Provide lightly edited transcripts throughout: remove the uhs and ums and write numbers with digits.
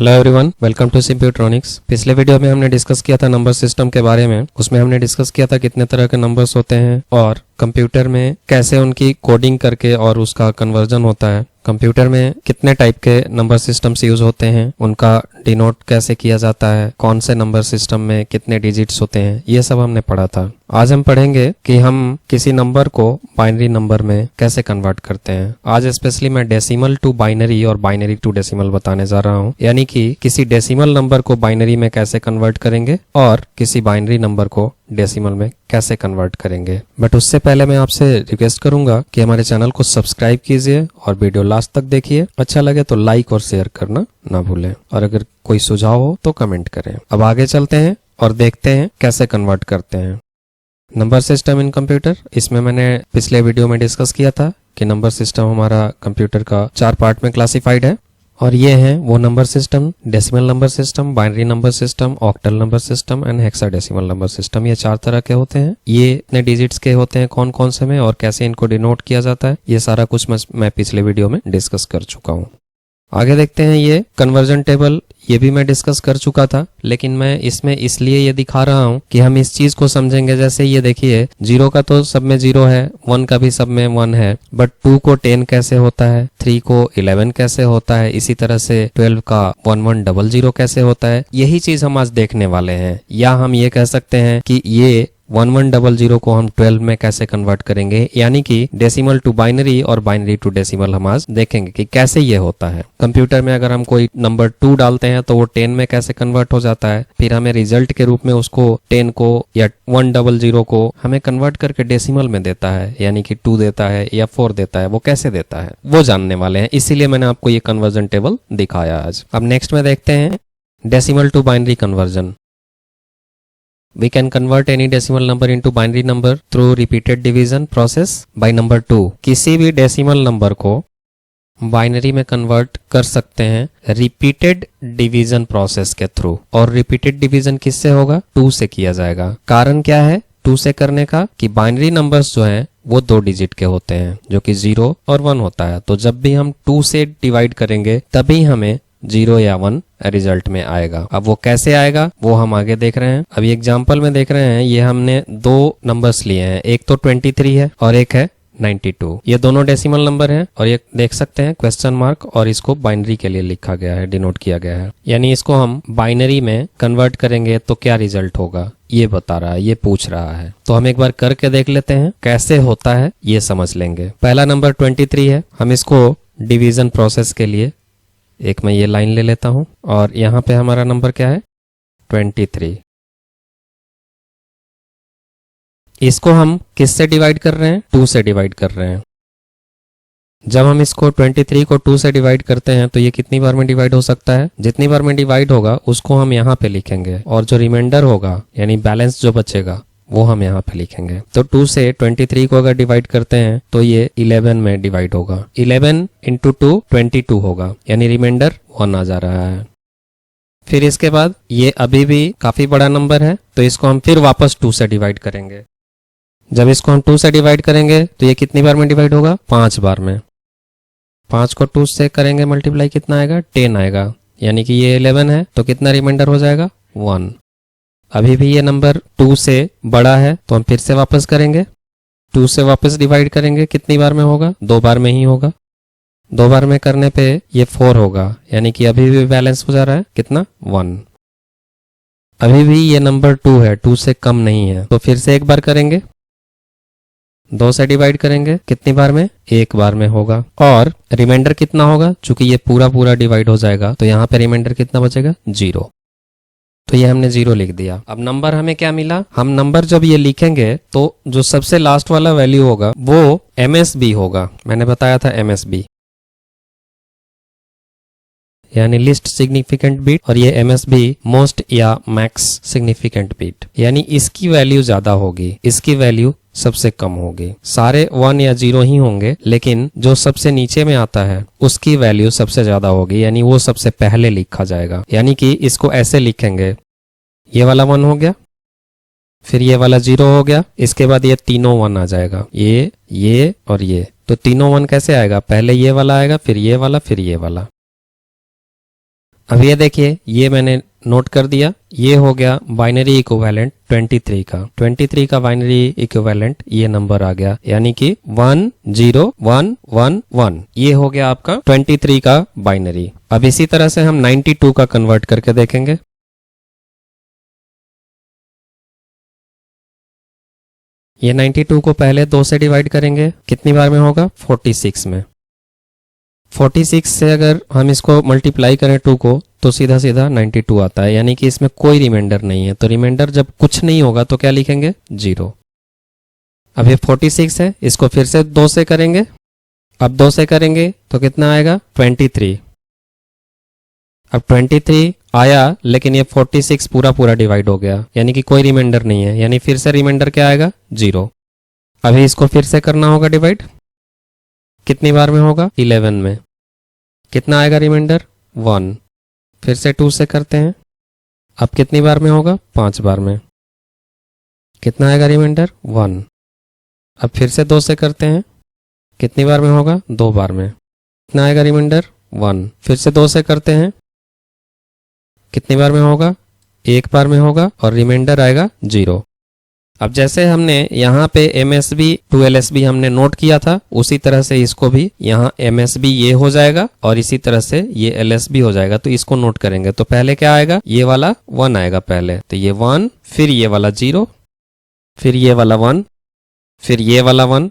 Hello everyone, welcome to Simputronics. पिछले video में हमने डिस्कस किया था नंबर सिस्टम के बारे में। उसमें हमने डिस्कस किया था कितने तरह के नंबर्स होते हैं और कंप्यूटर में कैसे उनकी कोडिंग करके और उसका कन्वर्जन होता है। कंप्यूटर में कितने टाइप के नंबर सिस्टम्स यूज होते हैं, उनका डिनोट कैसे किया जाता है, कौन से नंबर सिस्टम में कितने डिजिट्स होते हैं, ये सब हमने पढ़ा था। आज हम पढ़ेंगे कि हम किसी नंबर को बाइनरी नंबर में कैसे कन्वर्ट करते हैं। आज स्पेशली मैं डेसिमल टू बाइनरी और बाइनरी टू डेसिमल बताने जा रहा हूँ, यानी कि किसी डेसिमल नंबर को बाइनरी में कैसे कन्वर्ट करेंगे और किसी बाइनरी नंबर को डेसिमल में कैसे कन्वर्ट करेंगे। बट उससे पहले मैं आपसे रिक्वेस्ट करूंगा कि हमारे चैनल को सब्सक्राइब कीजिए और वीडियो लास्ट तक देखिए। अच्छा लगे तो लाइक और शेयर करना ना भूलें, और अगर कोई सुझाव हो तो कमेंट करें। अब आगे चलते हैं और देखते हैं कैसे कन्वर्ट करते हैं। नंबर सिस्टम इन कंप्यूटर, इसमें मैंने पिछले वीडियो में डिस्कस किया था कि नंबर सिस्टम हमारा कंप्यूटर का 4 पार्ट में क्लासिफाइड है, और ये हैं वो number system: decimal number system, binary number system, octal number system and hexadecimal number system. ये 4 तरह के होते हैं। ये इतने डिजिट्स के होते हैं कौन कौन से में, और कैसे इनको डिनोट किया जाता है, ये सारा कुछ मैं पिछले वीडियो में डिस्कस कर चुका हूँ। आगे देखते हैं ये कन्वर्जन टेबल। ये भी मैं डिस्कस कर चुका था, लेकिन मैं इसमें इसलिए ये दिखा रहा हूँ कि हम इस चीज को समझेंगे। जैसे ये देखिए, 0 का तो सब में 0 है, 1 का भी सब में 1 है, बट 2 को 10 कैसे होता है, 3 को 11 कैसे होता है, इसी तरह से 12 का 1100 कैसे होता है, यही चीज हम आज देखने वाले हैं। या हम ये कह सकते हैं कि ये 1100 को हम 12 में कैसे कन्वर्ट करेंगे, यानी कि डेसिमल टू बाइनरी और बाइनरी टू डेसिमल हम आज देखेंगे कि कैसे ये होता है। कंप्यूटर में अगर हम कोई नंबर 2 डालते हैं तो वो 10 में कैसे कन्वर्ट हो जाता है, फिर हमें रिजल्ट के रूप में उसको 10 को या 100 को हमें कन्वर्ट करके डेसिमल में देता है, यानी कि 2 देता है या 4 देता है। वो कैसे देता है वो जानने वाले हैं, इसीलिए मैंने आपको ये कन्वर्जन टेबल दिखाया आज। अब नेक्स्ट में देखते हैं decimal to binary conversion. We can convert any decimal number into binary number through repeated division process by number 2। किसी भी डेसिमल नंबर को बाइनरी में कन्वर्ट कर सकते हैं रिपीटेड डिवीजन प्रोसेस के थ्रू। और रिपीटेड डिवीजन किससे होगा? 2 से किया जाएगा। कारण क्या है 2 से करने का? कि बाइनरी नंबर्स जो हैं वो 2 डिजिट के होते हैं, जो कि 0 और 1 होता है। तो जब भी हम 2 से डिवाइड करेंगे तभी हमें 0 या 1 रिजल्ट में आएगा। अब वो कैसे आएगा वो हम आगे देख रहे हैं। अभी एग्जांपल में देख रहे हैं, ये हमने 2 नंबर्स लिए हैं, एक तो 23 है और एक है 92। ये दोनों डेसिमल नंबर हैं, और ये देख सकते हैं क्वेश्चन मार्क, और इसको बाइनरी के लिए लिखा गया है, डिनोट किया गया है। यानी इसको हम बाइनरी में कन्वर्ट करेंगे तो क्या रिजल्ट होगा ये बता रहा है, ये पूछ रहा है। तो हम एक बार करके देख लेते हैं कैसे होता है, ये समझ लेंगे। पहला नंबर 23 है, हम इसको डिवीजन प्रोसेस के लिए एक मैं ये लाइन ले लेता हूं, और यहां पे हमारा नंबर क्या है 23। इसको हम किससे डिवाइड कर रहे हैं? 2 से डिवाइड कर रहे हैं। जब हम इसको 23 को 2 से डिवाइड करते हैं तो ये कितनी बार में डिवाइड हो सकता है? जितनी बार में डिवाइड होगा उसको हम यहाँ पे लिखेंगे, और जो रिमाइंडर होगा यानी बैलेंस जो बचेगा वो हम यहाँ पे लिखेंगे। तो 2 से 23 को अगर डिवाइड करते हैं तो ये 11 में डिवाइड होगा। 11 इंटू 2 22 होगा, यानी रिमाइंडर 1 आ जा रहा है। फिर इसके बाद ये अभी भी काफी बड़ा नंबर है, तो इसको हम फिर वापस 2 से डिवाइड करेंगे। जब इसको हम 2 से डिवाइड करेंगे तो ये कितनी बार में डिवाइड होगा? 5 बार में। 5 को 2 से करेंगे मल्टीप्लाई, कितना आएगा? 10 आएगा, यानी कि ये 11 है तो कितना रिमाइंडर हो जाएगा? 1। अभी भी ये नंबर 2 से बड़ा है, तो हम फिर से वापस करेंगे, 2 से वापस डिवाइड करेंगे। कितनी बार में होगा? 2 बार में ही होगा। 2 बार में करने पे ये 4 होगा, यानी कि अभी भी बैलेंस हो जा रहा है, कितना? 1। अभी भी ये नंबर 2 है, 2 से कम नहीं है, तो फिर से एक बार करेंगे, 2 से डिवाइड करेंगे, कितनी बार में? 1 बार में होगा। और रिमाइंडर कितना होगा? चूंकि ये पूरा डिवाइड हो जाएगा तो यहाँ पे रिमाइंडर कितना बचेगा? 0। तो ये हमने 0 लिख दिया। अब नंबर हमें क्या मिला? हम नंबर जब ये लिखेंगे तो जो सबसे लास्ट वाला वैल्यू होगा वो MSB होगा। मैंने बताया था MSB यानी लिस्ट सिग्निफिकेंट बीट, और ये MSB मोस्ट या मैक्स सिग्निफिकेंट बीट, यानी इसकी वैल्यू ज्यादा होगी, इसकी वैल्यू सबसे कम होगी। सारे 1 या 0 ही होंगे, लेकिन जो सबसे नीचे में आता है उसकी वैल्यू सबसे ज्यादा होगी, यानी वो सबसे पहले लिखा जाएगा। यानी कि इसको ऐसे लिखेंगे, ये वाला 1 हो गया, फिर ये वाला 0 हो गया, इसके बाद ये तीनों 1 आ जाएगा, ये और ये। तो तीनों 1 कैसे आएगा? पहले ये वाला आएगा, फिर ये वाला, फिर ये वाला। अब ये देखिए, ये मैंने नोट कर दिया, ये हो गया बाइनरी इक्विवेलेंट 23 का। 23 का बाइनरी इक्विवेलेंट ये नंबर आ गया, यानी कि 10111। ये हो गया आपका 23 का बाइनरी। अब इसी तरह से हम 92 का कन्वर्ट करके देखेंगे। ये 92 को पहले 2 से डिवाइड करेंगे, कितनी बार में होगा? 46 में। 46 से अगर हम इसको मल्टीप्लाई करें 2 को तो सीधा सीधा 92 आता है, यानी कि इसमें कोई रिमाइंडर नहीं है। तो रिमाइंडर जब कुछ नहीं होगा तो क्या लिखेंगे? 0। अब ये 46 है, इसको फिर से 2 से करेंगे। अब 2 से करेंगे तो कितना आएगा? 23। अब 23 आया, लेकिन ये 46 पूरा पूरा डिवाइड हो गया, यानी कि कोई रिमाइंडर नहीं है, यानी फिर से रिमाइंडर क्या आएगा? 0। अभी इसको फिर से करना होगा डिवाइड, कितनी बार में होगा? 11 में। कितना आएगा रिमाइंडर? 1। फिर से 2 से करते हैं, अब कितनी बार में होगा? 5 बार में। कितना आएगा रिमाइंडर? 1। अब फिर से 2 से करते हैं, कितनी बार में होगा? 2 बार में। कितना आएगा रिमाइंडर? 1। फिर से 2 से करते हैं, कितनी बार में होगा? 1 बार में होगा, और रिमाइंडर आएगा 0। अब जैसे हमने यहाँ पे MSB to LSB हमने नोट किया था, उसी तरह से इसको भी यहाँ MSB ये हो जाएगा और इसी तरह से ये LSB हो जाएगा। तो इसको नोट करेंगे तो पहले क्या आएगा? ये वाला 1 आएगा पहले, तो ये 1, फिर ये वाला 0, फिर ये वाला 1, फिर ये वाला 1,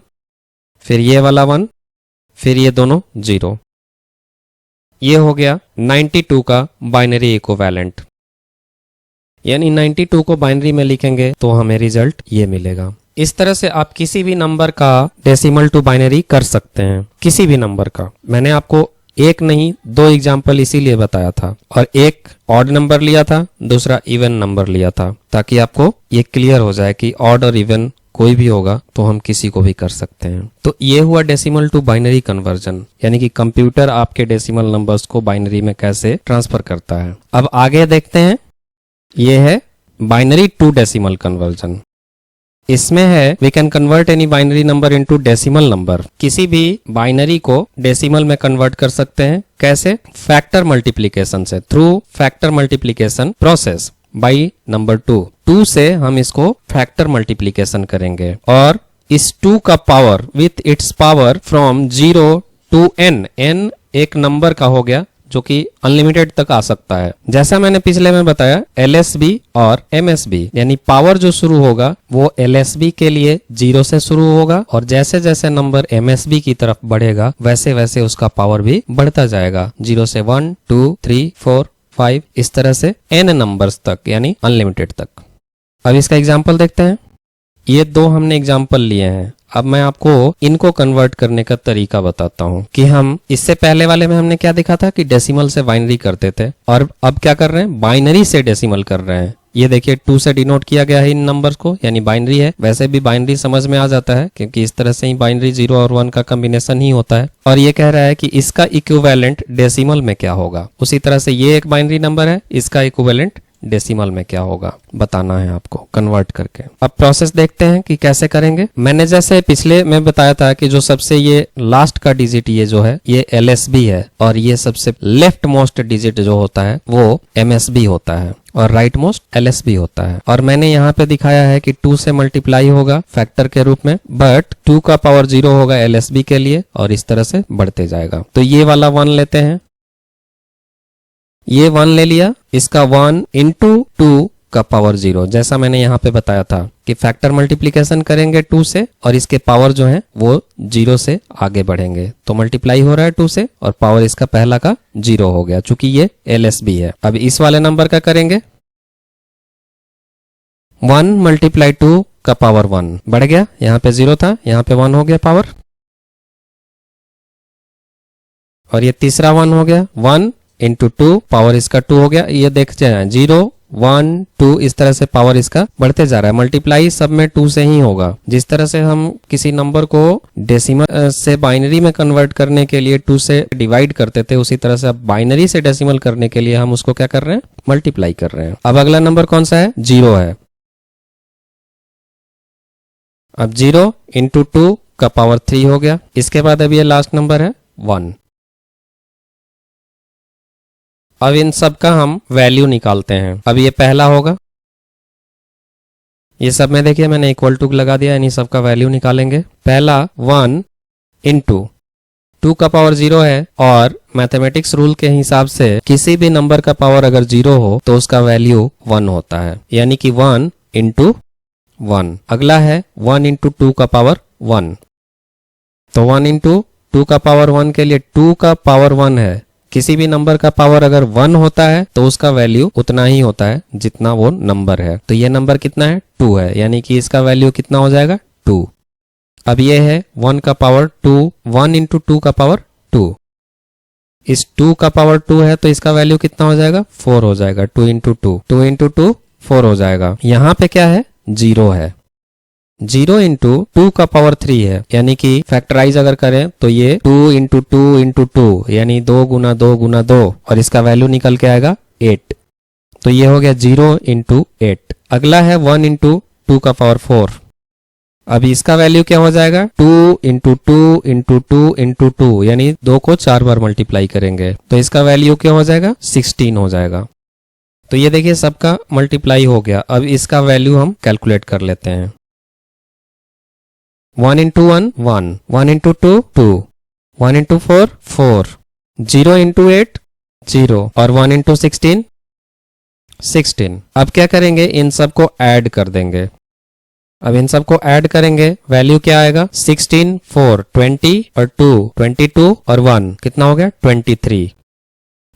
फिर ये वाला 1, फिर ये दोनों 0। ये हो गया 92 का बाइनरी इक्विवेलेंट। यानी 92 को बाइनरी में लिखेंगे तो हमें रिजल्ट ये मिलेगा। इस तरह से आप किसी भी नंबर का डेसिमल टू बाइनरी कर सकते हैं, किसी भी नंबर का। मैंने आपको एक नहीं 2 एग्जाम्पल इसीलिए बताया था, और एक ऑड नंबर लिया था, दूसरा इवन नंबर लिया था, ताकि आपको ये क्लियर हो जाए कि ऑड और इवन कोई भी होगा तो हम किसी को भी कर सकते हैं। तो ये हुआ डेसिमल टू बाइनरी कन्वर्जन, यानी कि कंप्यूटर आपके डेसिमल नंबर्स को बाइनरी में कैसे ट्रांसफर करता है। अब आगे देखते हैं, ये है बाइनरी टू डेसिमल कन्वर्जन। इसमें है we can convert any binary number into decimal number. किसी भी बाइनरी को डेसिमल में कन्वर्ट कर सकते हैं, कैसे? फैक्टर मल्टीप्लिकेशन से, through factor multiplication process by number 2 से हम इसको फैक्टर मल्टीप्लिकेशन करेंगे, और इस 2 का power with its power from 0 to n, n एक नंबर का हो गया जो कि अनलिमिटेड तक आ सकता है। जैसा मैंने पिछले में बताया, LSB और MSB यानी पावर जो शुरू होगा वो LSB के लिए 0 से शुरू होगा, और जैसे जैसे नंबर MSB की तरफ बढ़ेगा वैसे वैसे उसका पावर भी बढ़ता जाएगा, 0 से 1 2 3 4 5 इस तरह से n नंबर्स तक, यानी अनलिमिटेड तक। अब इसका एग्जाम्पल देखते हैं। ये 2 हमने एग्जाम्पल लिए हैं। अब मैं आपको इनको कन्वर्ट करने का तरीका बताता हूँ कि हम इससे पहले वाले में हमने क्या देखा था कि डेसिमल से बाइनरी करते थे, और अब क्या कर रहे हैं? बाइनरी से डेसिमल कर रहे हैं। ये देखिए 2 से डिनोट किया गया है इन नंबर्स को, यानी बाइनरी है। वैसे भी बाइनरी समझ में आ जाता है क्योंकि इस तरह से ही बाइनरी 0 और 1 का कॉम्बिनेशन ही होता है। और ये कह रहा है कि इसका इक्विवेलेंट डेसिमल में क्या होगा। उसी तरह से ये एक बाइनरी नंबर है, इसका इक्विवेलेंट डेसिमल में क्या होगा बताना है आपको कन्वर्ट करके। अब प्रोसेस देखते हैं कि कैसे करेंगे। मैंने जैसे पिछले में बताया था कि जो सबसे ये लास्ट का डिजिट ये जो है ये LSB है, और ये सबसे लेफ्ट मोस्ट डिजिट जो होता है वो MSB होता है, और राइट मोस्ट LSB होता है। और मैंने यहाँ पे दिखाया है कि 2 से मल्टीप्लाई होगा फैक्टर के रूप में, बट 2 का पावर 0 होगा LSB के लिए, और इस तरह से बढ़ते जाएगा। तो ये वाला 1 लेते हैं, ये 1 ले लिया, इसका 1 इंटू 2 का पावर 0, जैसा मैंने यहाँ पे बताया था कि फैक्टर मल्टीप्लिकेशन करेंगे 2 से, और इसके पावर जो है वो 0 से आगे बढ़ेंगे। तो मल्टीप्लाई हो रहा है 2 से, और पावर इसका पहला का 0 हो गया, चूंकि ये LSB है। अब इस वाले नंबर का करेंगे, 1 मल्टीप्लाई 2 का पावर 1 बढ़ गया, यहाँ पे 0 था, यहाँ पे 1 हो गया पावर, और ये तीसरा 1 हो गया, 1 इंटू 2 पावर इसका 2 हो गया। ये देखते हैं 0 1 2 इस तरह से पावर इसका बढ़ते जा रहा है। मल्टीप्लाई सब में 2 से ही होगा। जिस तरह से हम किसी नंबर को डेसिमल से बाइनरी में कन्वर्ट करने के लिए 2 से डिवाइड करते थे, उसी तरह से अब बाइनरी से डेसिमल करने के लिए हम उसको क्या कर रहे हैं? मल्टीप्लाई कर रहे हैं। अब अगला नंबर कौन सा है? 0 है। अब 0 इंटू 2 का पावर 3 हो गया। इसके बाद अब ये लास्ट नंबर है 1। अब इन सब का हम वैल्यू निकालते हैं। अब ये पहला होगा, ये सब में देखिए मैंने इक्वल टू लगा दिया, यानी सबका वैल्यू निकालेंगे। पहला 1 इंटू 2 का पावर 0 है, और मैथमेटिक्स रूल के हिसाब से किसी भी नंबर का पावर अगर 0 हो तो उसका वैल्यू 1 होता है, यानी कि 1 इंटू 1। अगला है 1 इंटू 2 का पावर 1, तो 1 इंटू 2 का पावर 1 के लिए 2 का पावर 1 है। किसी भी नंबर का पावर अगर 1 होता है तो उसका वैल्यू उतना ही होता है जितना वो नंबर है। तो ये नंबर कितना है? 2 है, यानी कि इसका वैल्यू कितना हो जाएगा? 2। अब ये है 1 का पावर 2, 1 इंटू 2 का पावर 2। इस 2 का पावर 2 है तो इसका वैल्यू कितना हो जाएगा? 4 हो जाएगा। 2 इंटू 2, 2 इंटू 2 4 हो जाएगा। यहाँ पे क्या है? 0 है। 0 इंटू 2 का पावर 3 है, यानी कि फैक्टराइज अगर करें तो ये 2 इंटू 2 इंटू 2, यानी 2 गुना 2 गुना 2, और इसका वैल्यू निकल के आएगा 8। तो ये हो गया 0 इंटू 8। अगला है 1 इंटू 2 का पावर 4। अब इसका वैल्यू क्या हो जाएगा? 2 इंटू 2 इंटू 2 इंटू 2, यानी 2 को 4 बार मल्टीप्लाई करेंगे तो इसका वैल्यू क्या हो जाएगा? 16 हो जाएगा। तो ये देखिए सबका मल्टीप्लाई हो गया। अब इसका वैल्यू हम कैलकुलेट कर लेते हैं। 1 इंटू 1 1, 1 इंटू 2 2, 1 इंटू 4 4, 0 इंटू 8 0, और 1 इंटू 16 16। अब क्या करेंगे? इन सब को ऐड कर देंगे। अब इन सब को ऐड करेंगे, वैल्यू क्या आएगा? 16 4 20 और 2 22 और 1 कितना हो गया? 23।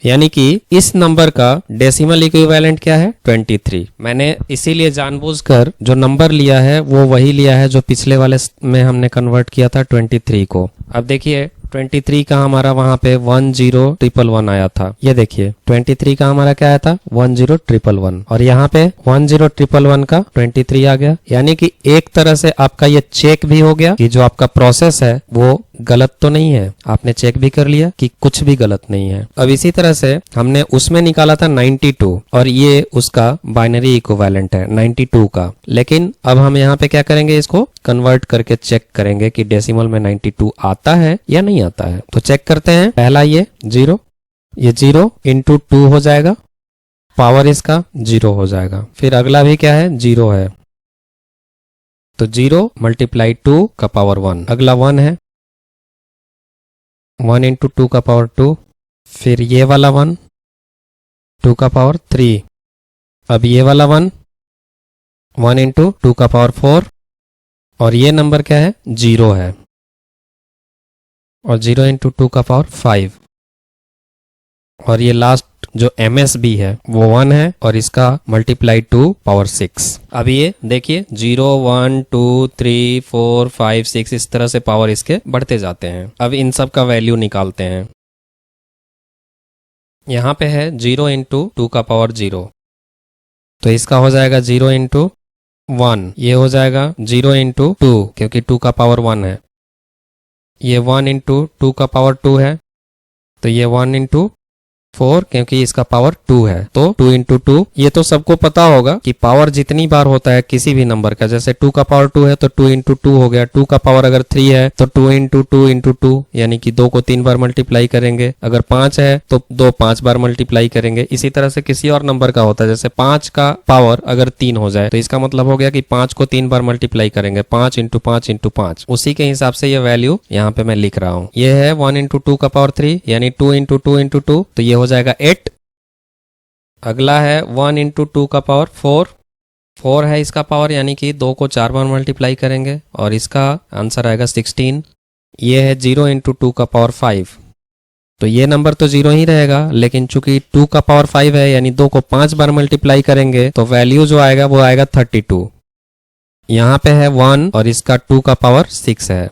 यानी कि इस नंबर का डेसिमल इक्विवेलेंट क्या है? 23। मैंने इसीलिए जानबूझकर जो नंबर लिया है वो वही लिया है जो पिछले वाले में हमने कन्वर्ट किया था 23 को। अब देखिए 23 का हमारा वहां पे 10111 आया था। ये देखिए 23 का हमारा क्या आया था? 10111, और यहाँ पे 10111 का 23 आ गया। यानी कि एक तरह से आपका ये चेक भी हो गया कि जो आपका प्रोसेस है वो गलत तो नहीं है। आपने चेक भी कर लिया कि कुछ भी गलत नहीं है। अब इसी तरह से हमने उसमें निकाला था 92, और ये उसका बाइनरी इक्विवेलेंट है 92 का। लेकिन अब हम यहाँ पे क्या करेंगे? इसको कन्वर्ट करके चेक करेंगे कि डेसिमल में 92 आता है या नहीं आता है। तो चेक करते हैं। पहला ये 0, ये 0 इंटू 2 हो जाएगा, पावर इसका 0 हो जाएगा। फिर अगला भी क्या है? 0 है, तो 0 मल्टीप्लाई 2 का पावर 1। अगला 1 है, 1 इंटू 2 का पावर 2। फिर ये वाला 1 2 का पावर 3। अब ये वाला 1 1 इंटू 2 का पावर 4, और ये नंबर क्या है? 0 है, और 0 इंटू 2 का पावर 5। और ये लास्ट जो MSB है वो 1 है, और इसका मल्टीप्लाई 2 पावर 6। अब ये देखिए 0 1 2 3 4 5 6 इस तरह से पावर इसके बढ़ते जाते हैं। अब इन सब का वैल्यू निकालते हैं। यहाँ पे है 0 इंटू 2 का पावर 0, तो इसका हो जाएगा 0 इंटू 1, ये हो जाएगा 0 इंटू 2 क्योंकि 2 का पावर 1 है। ये 1 इंटू 2 का पावर 2 है, तो ये 1 इंटू 4 क्योंकि इसका पावर 2 है, तो 2 इंटू 2। ये तो सबको पता होगा कि पावर जितनी बार होता है किसी भी नंबर का, जैसे 2 का पावर 2 है तो 2 इंटू 2 हो गया। 2 का पावर अगर 3 है तो 2 इंटू 2 इंटू 2, यानी कि 2 को 3 बार मल्टीप्लाई करेंगे। अगर 5 है तो 2 5 बार मल्टीप्लाई करेंगे। इसी तरह से किसी और नंबर का होता है, जैसे 5 का पावर अगर 3 हो जाए तो इसका मतलब हो गया कि 5 को 3 बार मल्टीप्लाई करेंगे, 5 इंटू 5 इंटू 5। उसी के हिसाब से ये वैल्यू यहाँ पे मैं लिख रहा हूँ। ये है 1 इंटू 2 का पावर 3, यानी 2 इंटू 2 इंटू 2, तो ये हो जाएगा 8। अगला है 1 इंटू 2 का पावर 4, 4 है इसका पावर, यानी कि 2 को 4 बार मल्टीप्लाई करेंगे, और इसका आंसर आएगा 16। ये है 0 इंटू 2 का पावर 5, तो ये नंबर तो 0 ही रहेगा, लेकिन चूंकि 2 का पावर 5 है यानी 2 को 5 बार मल्टीप्लाई करेंगे तो वैल्यू जो आएगा वो आएगा 32। यहाँ पे है 1 और इसका 2 का पावर 6 है,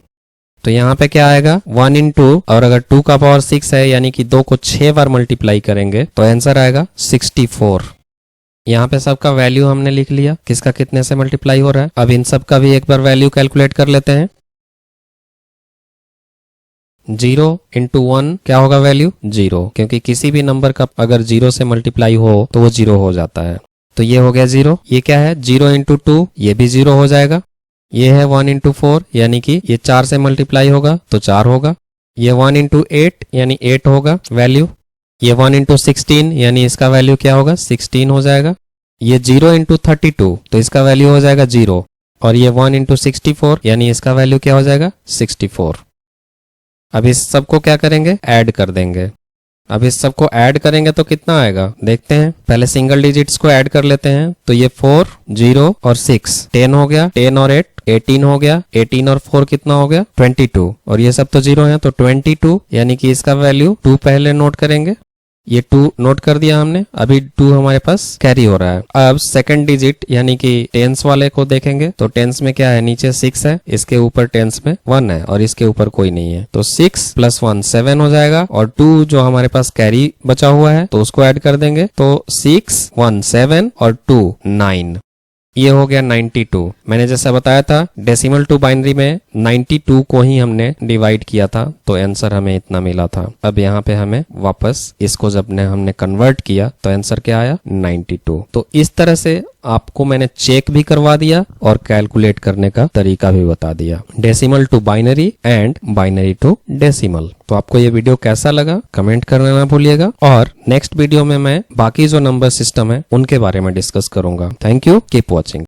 तो यहाँ पे क्या आएगा 1 इंटू, और अगर 2 का पावर 6 है यानी कि 2 को 6 बार मल्टीप्लाई करेंगे तो आंसर आएगा 64। यहाँ पे सबका वैल्यू हमने लिख लिया, किसका कितने से मल्टीप्लाई हो रहा है। अब इन सब का भी एक बार वैल्यू कैलकुलेट कर लेते हैं। 0 इंटू 1 क्या होगा वैल्यू? 0, क्योंकि किसी भी नंबर का अगर 0 से मल्टीप्लाई हो तो वो 0 हो जाता है। तो ये हो गया 0। ये क्या है? 0 इंटू 2, ये भी 0 हो जाएगा। ये है 1 इंटू 4, यानी कि ये 4 से मल्टीप्लाई होगा तो 4 होगा। ये 1 इंटू 8 यानी 8 होगा वैल्यू। ये 1 इंटू 16 यानी इसका वैल्यू क्या होगा 16 हो जाएगा। ये 0 इंटू 32 तो इसका वैल्यू हो जाएगा 0। और ये 1 इंटू 64 यानी इसका वैल्यू क्या हो जाएगा 64। अब इस सबको क्या करेंगे ऐड कर देंगे। अब इस सबको ऐड करेंगे तो कितना आएगा देखते हैं। पहले सिंगल डिजिट्स को ऐड कर लेते हैं। तो ये 4 0 और 6 10 हो गया, 10 और 8 18 हो गया, 18 और 4 कितना हो गया 22। और ये सब तो 0 है तो 22 यानी कि इसका वैल्यू 2 पहले नोट करेंगे। ये 2 नोट कर दिया हमने। अभी 2 हमारे पास कैरी हो रहा है। अब सेकंड डिजिट यानी कि टेंस वाले को देखेंगे तो टेंस में क्या है, नीचे 6 है, इसके ऊपर टेंस में 1 है और इसके ऊपर कोई नहीं है। तो 6 + 1 7 हो जाएगा। और 2 जो हमारे पास कैरी बचा हुआ है तो उसको ऐड कर देंगे। तो 6 1 7 और 2 9, ये हो गया 92। मैंने जैसा बताया था डेसिमल टू बाइनरी में 92 को ही हमने डिवाइड किया था तो आंसर हमें इतना मिला था। अब यहाँ पे हमें वापस इसको जब हमने कन्वर्ट किया तो आंसर क्या आया 92। तो इस तरह से आपको मैंने चेक भी करवा दिया और कैलकुलेट करने का तरीका भी बता दिया, decimal to binary and binary to decimal. तो आपको ये वीडियो कैसा लगा कमेंट करना ना भूलिएगा। और नेक्स्ट वीडियो में मैं बाकी जो नंबर सिस्टम है उनके बारे में डिस्कस करूंगा। Thank you, keep watching.